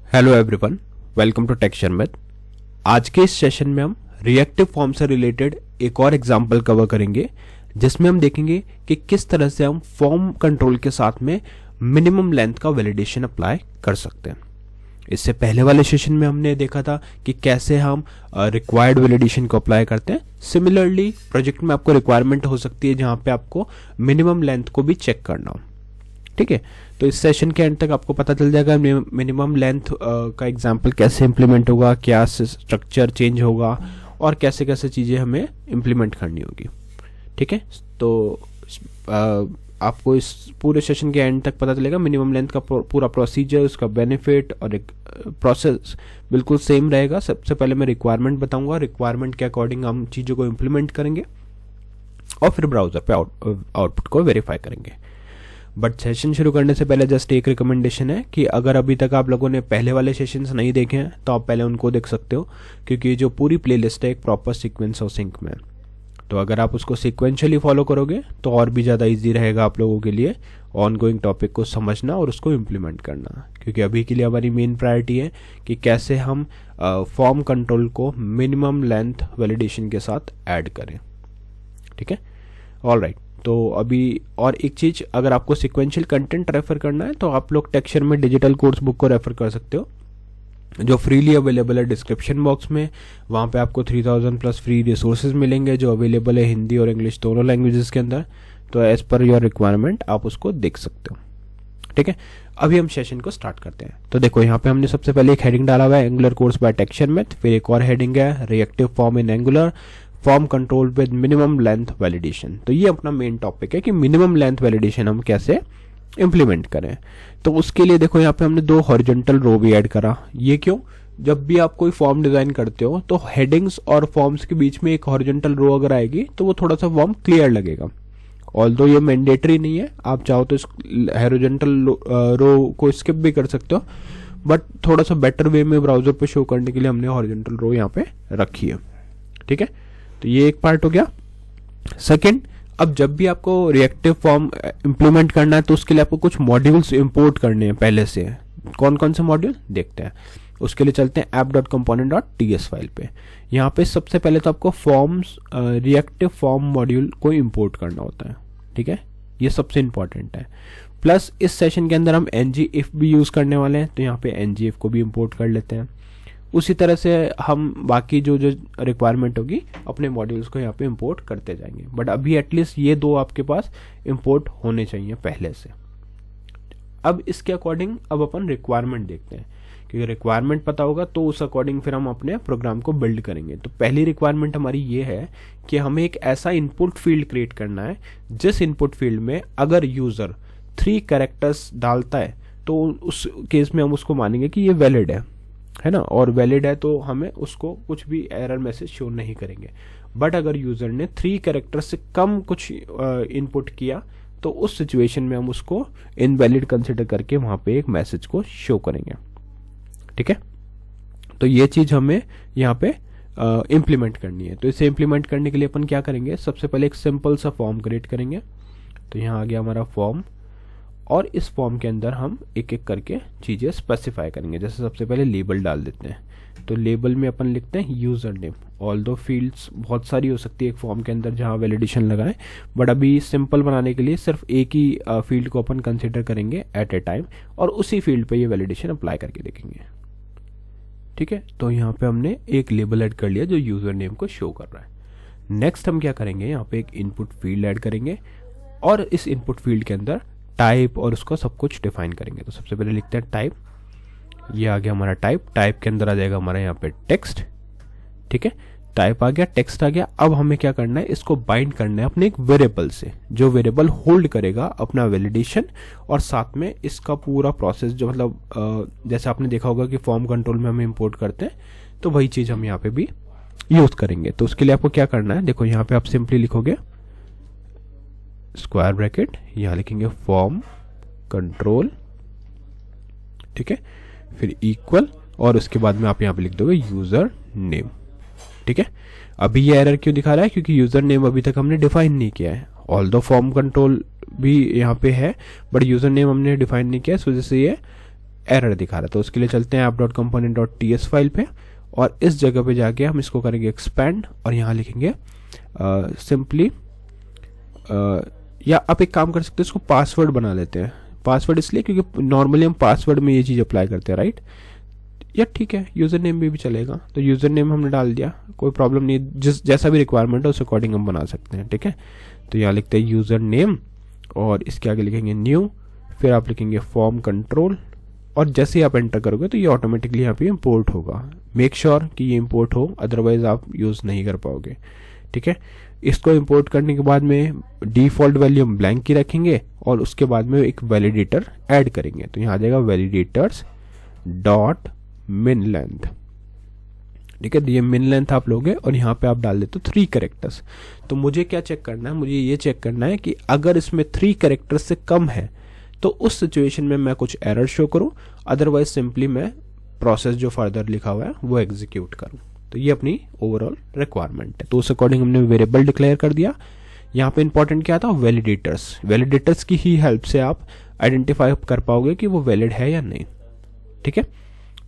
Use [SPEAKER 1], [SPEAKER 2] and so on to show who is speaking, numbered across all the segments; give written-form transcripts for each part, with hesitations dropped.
[SPEAKER 1] Hello everyone, welcome to Texture Math. आज के इस सेशन में हम रिएक्टिव फॉर्म से रिलेटेड एक और एग्जांपल कवर करेंगे, जिसमें हम देखेंगे कि किस तरह से हम फॉर्म कंट्रोल के साथ में मिनिमम लेंथ का वैलिडेशन अप्लाई कर सकते हैं। इससे पहले वाले सेशन में हमने देखा था कि कैसे हम रिक्वायर्ड वैलिडेशन को अप्लाई करते हैं। सिमिलरली प्रोजेक्ट में आपको रिक्वायरमेंट हो सकती है जहां पे आपको मिनिमम लेंथ को भी चेक करना हो। ठीक है, तो इस सेशन के एंड तक आपको पता चल जाएगा मिनिमम लेंथ का एग्जांपल कैसे इंप्लीमेंट होगा, क्या स्ट्रक्चर चेंज होगा और कैसे कैसे चीज़ें हमें इंप्लीमेंट करनी होगी। ठीक है, तो आपको इस पूरे सेशन के एंड तक पता चलेगा मिनिमम लेंथ का पूरा प्रोसीजर, उसका बेनिफिट और एक प्रोसेस बिल्कुल सेम रहेगा। सबसे पहले मैं रिक्वायरमेंट बताऊंगा, रिक्वायरमेंट के अकॉर्डिंग हम चीज़ों को इम्प्लीमेंट करेंगे और फिर ब्राउजर पे आउटपुट को वेरीफाई करेंगे। बट सेशन शुरू करने से पहले जस्ट एक रिकमेंडेशन है कि अगर अभी तक आप लोगों ने पहले वाले सेशंस नहीं देखे हैं तो आप पहले उनको देख सकते हो, क्योंकि जो पूरी प्लेलिस्ट है एक प्रॉपर सीक्वेंस और सिंक में। तो अगर आप उसको सीक्वेंशियली फॉलो करोगे तो और भी ज़्यादा इजी रहेगा आप लोगों के लिए ऑनगोइंग टॉपिक को समझना और उसको इम्प्लीमेंट करना, क्योंकि अभी के लिए हमारी मेन प्रायोरिटी है कि कैसे हम फॉर्म कंट्रोल को मिनिमम लेंथ वैलिडेशन के साथ ऐड करें। ठीक है, ऑलराइट। तो अभी और एक चीज़, अगर आपको सिक्वेंशियल कंटेंट रेफर करना है तो आप लोग टेक्सचर में डिजिटल कोर्स बुक को रेफर कर सकते हो, जो फ्रीली अवेलेबल है डिस्क्रिप्शन बॉक्स में। वहाँ पे आपको 3000 प्लस फ्री रिसोर्सेज मिलेंगे जो अवेलेबल है हिंदी और इंग्लिश दोनों लैंग्वेजेस के अंदर। तो एज पर योर रिक्वायरमेंट आप उसको देख सकते हो। ठीक है, अभी हम सेशन को स्टार्ट करते हैं। तो देखो, यहाँ पे हमने सबसे पहले एक हेडिंग डाला हुआ है, Angular course by Texture Math. फिर एक और हेडिंग है, reactive form in Angular, form control with minimum length validation. तो ये अपना मेन टॉपिक है कि मिनिमम लेंथ वैलिडेशन हम कैसे इंप्लीमेंट करें। तो उसके लिए देखो, यहाँ पे हमने 2 हॉरिजॉन्टल रो भी ऐड करा। ये क्यों? जब भी आप कोई फॉर्म डिजाइन करते हो तो हेडिंग्स और फॉर्म्स के बीच में एक हॉरिजॉन्टल रो अगर आएगी तो वो थोड़ा सा फॉर्म क्लियर लगेगा। ऑल्दो ये मैंडेटरी नहीं है, आप चाहो तो इस हॉरिजॉन्टल रो को स्किप भी कर सकते हो, बट थोड़ा सा बेटर वे में ब्राउजर पे शो करने के लिए हमने हॉरिजॉन्टल रो यहाँ पे रखी है। ठीक है, तो ये एक पार्ट हो गया। सेकंड, अब जब भी आपको रिएक्टिव फॉर्म इंप्लीमेंट करना है तो उसके लिए आपको कुछ मॉड्यूल्स इंपोर्ट करने हैं पहले से। कौन कौन से मॉड्यूल देखते हैं, उसके लिए चलते हैं app.component.ts फाइल पे। यहाँ पे सबसे पहले तो आपको फॉर्म्स रिएक्टिव फॉर्म मॉड्यूल को इंपोर्ट करना होता है। ठीक है, ये सबसे इंपॉर्टेंट है। प्लस इस सेशन के अंदर हम ngIf भी यूज करने वाले हैं, तो यहाँ पे ngIf को भी इंपोर्ट कर लेते हैं। उसी तरह से हम बाकी जो जो रिक्वायरमेंट होगी अपने मॉड्यूल्स को यहाँ पे इंपोर्ट करते जाएंगे। बट अभी एटलीस्ट ये 2 आपके पास इंपोर्ट होने चाहिए पहले से। अब इसके अकॉर्डिंग अब अपन रिक्वायरमेंट देखते हैं, क्योंकि रिक्वायरमेंट पता होगा तो उस अकॉर्डिंग फिर हम अपने प्रोग्राम को बिल्ड करेंगे। तो पहली रिक्वायरमेंट हमारी ये है कि हमें एक ऐसा इनपुट फील्ड क्रिएट करना है जिस इनपुट फील्ड में अगर यूजर 3 कैरेक्टर्स डालता है तो उस केस में हम उसको मानेंगे कि ये वैलिड है ना, और वैलिड है तो हमें उसको कुछ भी एरर मैसेज शो नहीं करेंगे। बट अगर यूजर ने 3 कैरेक्टर से कम कुछ इनपुट किया तो उस सिचुएशन में हम उसको इनवैलिड कंसिडर करके वहां पे एक मैसेज को शो करेंगे। ठीक है, तो ये चीज हमें यहाँ पे इम्प्लीमेंट करनी है। तो इसे इम्प्लीमेंट करने के लिए अपन क्या करेंगे, सबसे पहले एक सिंपल सा फॉर्म क्रिएट करेंगे। तो यहाँ आ गया हमारा फॉर्म, और इस फॉर्म के अंदर हम एक एक करके चीज़ें स्पेसिफाई करेंगे। जैसे सबसे पहले लेबल डाल देते हैं, तो लेबल में अपन लिखते हैं यूज़र नेम। ऑल्दो फील्ड्स बहुत सारी हो सकती है एक फॉर्म के अंदर जहाँ वैलिडेशन लगाएं, बट अभी सिंपल बनाने के लिए सिर्फ एक ही फील्ड को अपन कंसिडर करेंगे एट ए टाइम, और उसी फील्ड पे ये वैलिडेशन अप्लाई करके देखेंगे। ठीक है, तो यहाँ पे हमने एक लेबल ऐड कर लिया जो यूज़र नेम को शो कर रहा है। नेक्स्ट हम क्या करेंगे, यहाँ पे एक इनपुट फील्ड ऐड करेंगे और इस इनपुट फील्ड के अंदर टाइप और उसको सब कुछ डिफाइन करेंगे। तो सबसे पहले लिखते हैं टाइप। ये आ गया हमारा टाइप। टाइप के अंदर आ जाएगा हमारा यहाँ पे टेक्स्ट। ठीक है, टाइप आ गया, टेक्स्ट आ गया। अब हमें क्या करना है, इसको बाइंड करना है अपने एक वेरिएबल से, जो वेरिएबल होल्ड करेगा अपना वैलिडेशन और साथ में इसका पूरा प्रोसेस, जो मतलब जैसे आपने देखा होगा कि फॉर्म कंट्रोल में हम इंपोर्ट करते हैं, तो वही चीज हम यहाँ पे भी यूज करेंगे। तो उसके लिए आपको क्या करना है, देखो यहाँ पे आप सिंपली लिखोगे स्क्वायर ब्रैकेट, यहाँ लिखेंगे फॉर्म कंट्रोल। ठीक है, फिर इक्वल, और उसके बाद में आप यहाँ पे लिख दोगे यूजर नेम। ठीक है, अभी ये एरर क्यों दिखा रहा है, क्योंकि यूजर नेम अभी तक हमने डिफाइन नहीं किया है। ऑल्दो फॉर्म कंट्रोल भी यहाँ पे है, बट यूजर नेम हमने डिफाइन नहीं किया, इस वजह से ये एरर दिखा रहा है। तो उसके लिए चलते हैं app.component.ts फाइल पे और इस जगह पे जाके हम इसको करेंगे एक्सपेंड और यहाँ लिखेंगे सिंपली या आप एक काम कर सकते हैं, इसको पासवर्ड बना लेते हैं। पासवर्ड इसलिए क्योंकि नॉर्मली हम पासवर्ड में ये चीज़ अप्लाई करते हैं, राइट। या ठीक है, यूज़र नेम भी चलेगा। तो यूज़र नेम हमने डाल दिया, कोई प्रॉब्लम नहीं, जैसा भी रिक्वायरमेंट है उस अकॉर्डिंग हम बना सकते हैं, ठीक है। तो यहाँ लिखते हैं यूज़र नेम और इसके आगे लिखेंगे न्यू, फिर आप लिखेंगे फॉर्म कंट्रोल और जैसे ही आप एंटर करोगे तो ये ऑटोमेटिकली यहाँ पे इंपोर्ट होगा। मेक श्योर कि ये इंपोर्ट हो, अदरवाइज आप यूज़ नहीं कर पाओगे, ठीक है। इसको इंपोर्ट करने के बाद में डिफ़ॉल्ट वैल्यू हम ब्लैंक की रखेंगे और उसके बाद में एक वैलिडेटर ऐड करेंगे। तो यहाँ आ जाएगा वैलिडेटर्स डॉट मिन लेंथ, ठीक है। ये मिन लेंथ आप लोगे और यहाँ पे आप डाल देते हो 3 कैरेक्टर्स। तो मुझे क्या चेक करना है, मुझे ये चेक करना है कि अगर इसमें 3 कैरेक्टर्स से कम है तो उस सिचुएशन में मैं कुछ एरर शो करूं, अदरवाइज सिंपली मैं प्रोसेस जो फर्दर लिखा हुआ है वो एग्जीक्यूट करूं। तो ये अपनी ओवरऑल रिक्वायरमेंट है। तो उस अकॉर्डिंग हमने वेरिएबल डिक्लेयर कर दिया। यहाँ पे इंपॉर्टेंट क्या था, वैलिडेटर्स। वैलिडेटर्स की ही हेल्प से आप आइडेंटिफाई कर पाओगे कि वो वैलिड है या नहीं, ठीक है।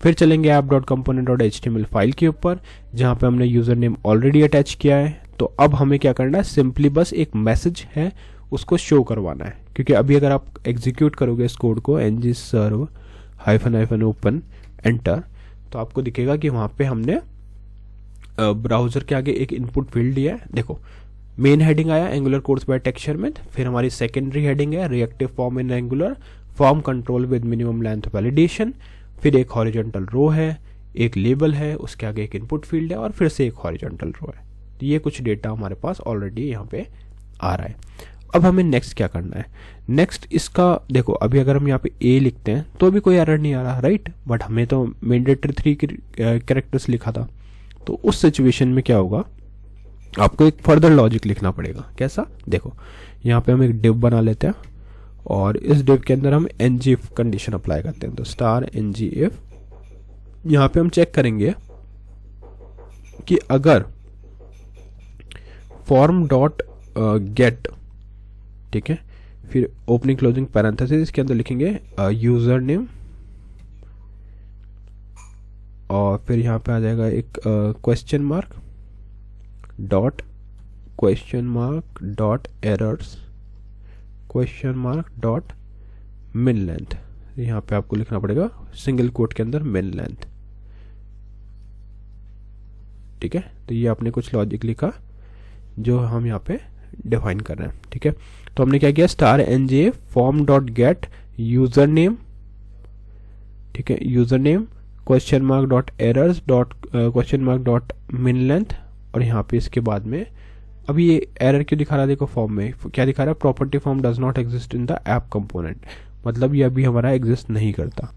[SPEAKER 1] फिर चलेंगे app.component.html फाइल के ऊपर जहाँ पे हमने यूज़र नेम ऑलरेडी अटैच किया है। तो अब हमें क्या करना है, सिंपली बस एक मैसेज है उसको शो करवाना है, क्योंकि अभी अगर आप एग्जीक्यूट करोगे इस कोड को ng-serve -open एंटर तो आपको दिखेगा कि वहाँ पे हमने ब्राउज़र के आगे एक इनपुट फील्ड दिया है। देखो मेन हेडिंग आया एंगुलर कोर्स बाय टेक्सचरमेंट, फिर हमारी सेकेंडरी हेडिंग है reactive form in Angular, form control with minimum length validation, फिर एक हॉरिजॉन्टल रो है, एक लेबल है, उसके आगे एक इनपुट फील्ड है और फिर से एक हॉरिजॉन्टल रो है। तो ये कुछ डेटा हमारे पास ऑलरेडी यहाँ पे आ रहा है। अब हमें नेक्स्ट क्या करना है, नेक्स्ट इसका देखो अभी अगर हम यहाँ पे ए लिखते हैं तो अभी कोई एरर नहीं आ रहा, राइट। बट हमें तो मैंडेटरी 3 कैरेक्टर्स लिखा था। तो उस सिचुएशन में क्या होगा, आपको एक फर्दर लॉजिक लिखना पड़ेगा। कैसा, देखो यहाँ पे हम एक डिव बना लेते हैं और इस डिव के अंदर हम ngIf कंडीशन अप्लाई करते हैं। तो स्टार ngIf, यहाँ पे हम चेक करेंगे कि अगर फॉर्म डॉट गेट, ठीक है, फिर ओपनिंग क्लोजिंग पैरेंथेसिस, इसके अंदर लिखेंगे यूजर नेम और फिर यहाँ पे आ जाएगा एक question mark dot errors dot min length. यहाँ पे आपको लिखना पड़ेगा सिंगल कोट के अंदर मिन लेंथ, ठीक है। तो ये आपने कुछ लॉजिक लिखा जो हम यहाँ पे डिफाइन कर रहे हैं, ठीक है। तो हमने क्या किया, star ngIf form dot gate user name, ठीक है, user name question mark dot errors dot question mark dot min length और यहाँ पे इसके बाद में अभी ये एरर क्यों दिखा रहा है, देखो फॉर्म में क्या दिखा रहा है, property form does not exist in the app component, मतलब ये अभी हमारा एग्जिस्ट नहीं करता।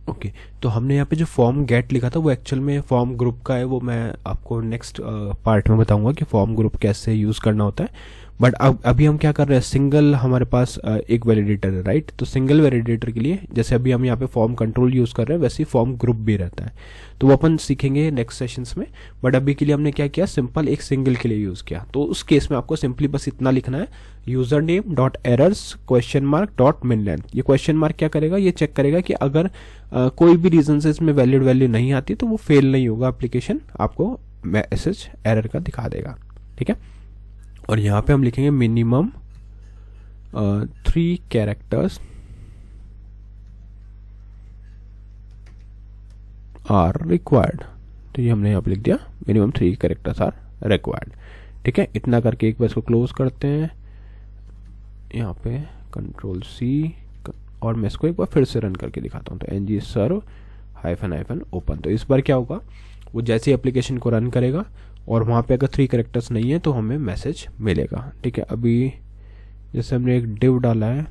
[SPEAKER 1] ओके तो हमने यहाँ पे जो फॉर्म गेट लिखा था वो एक्चुअल में फॉर्म ग्रुप का है, वो मैं आपको नेक्स्ट पार्ट में बताऊंगा कि फॉर्म ग्रुप कैसे यूज़ करना होता है। बट अब अभी हम क्या कर रहे हैं, सिंगल हमारे पास एक वैलिडेटर है, राइट। तो सिंगल वैलिडेटर के लिए जैसे अभी हम यहाँ पे फॉर्म कंट्रोल यूज़ कर रहे हैं वैसे ही फॉर्म ग्रुप भी रहता है, तो वो अपन सीखेंगे नेक्स्ट सेशंस में। बट अभी के लिए हमने क्या किया, सिंपल एक सिंगल के लिए यूज़ किया। तो उस केस में आपको सिंपली बस इतना लिखना है, user name dot errors question mark dot min length. ये क्वेश्चन मार्क क्या करेगा, ये चेक करेगा कि अगर कोई भी रीजन से इसमें वैलिड वैल्यू नहीं आती तो वो फेल नहीं होगा, एप्लीकेशन आपको मैसेज एरर का दिखा देगा, ठीक है। और यहाँ पे हम लिखेंगे मिनिमम 3 कैरेक्टर्स आर रिक्वायर्ड। तो ये हमने यहाँ पे लिख दिया मिनिमम 3 कैरेक्टर्स आर रिक्वायर्ड, ठीक है। इतना करके एक बार इसको क्लोज करते हैं, यहाँ पे कंट्रोल C और मैं इसको एक बार फिर से रन करके दिखाता हूँ। तो ng-serve -open। तो इस बार क्या होगा, वो जैसे एप्लीकेशन को रन करेगा और वहाँ पे अगर 3 कैरेक्टर्स नहीं है तो हमें मैसेज मिलेगा, ठीक है। अभी जैसे हमने एक डिव डाला है,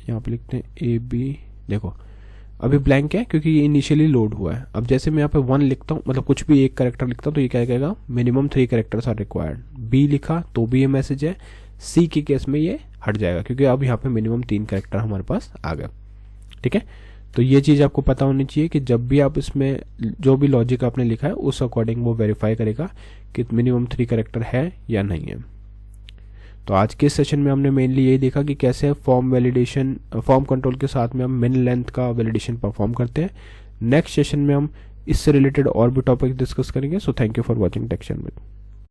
[SPEAKER 1] यहाँ पे लिखते हैं AB, देखो अभी ब्लैंक है क्योंकि ये इनिशियली लोड हुआ है। अब जैसे मैं यहाँ पे 1 लिखता हूँ, मतलब कुछ भी एक कैरेक्टर लिखता हूँ तो ये क्या कहेगा, minimum 3 characters are required. B लिखा तो भी ये मैसेज है, C के केस में ये हट जाएगा क्योंकि अब यहाँ पे मिनिमम 3 कैरेक्टर हमारे पास आ गए, ठीक है। तो ये चीज़ आपको पता होनी चाहिए कि जब भी आप इसमें जो भी लॉजिक आपने लिखा है उस अकॉर्डिंग वो वेरीफाई करेगा कि मिनिमम 3 कैरेक्टर है या नहीं है। तो आज के सेशन में हमने मेनली यही देखा कि कैसे फॉर्म वैलिडेशन, फॉर्म कंट्रोल के साथ में हम मिन लेंथ का वैलिडेशन परफॉर्म करते हैं। नेक्स्ट सेशन में हम इससे रिलेटेड और भी टॉपिक डिस्कस करेंगे। So thank you for watching टेक्शन विद।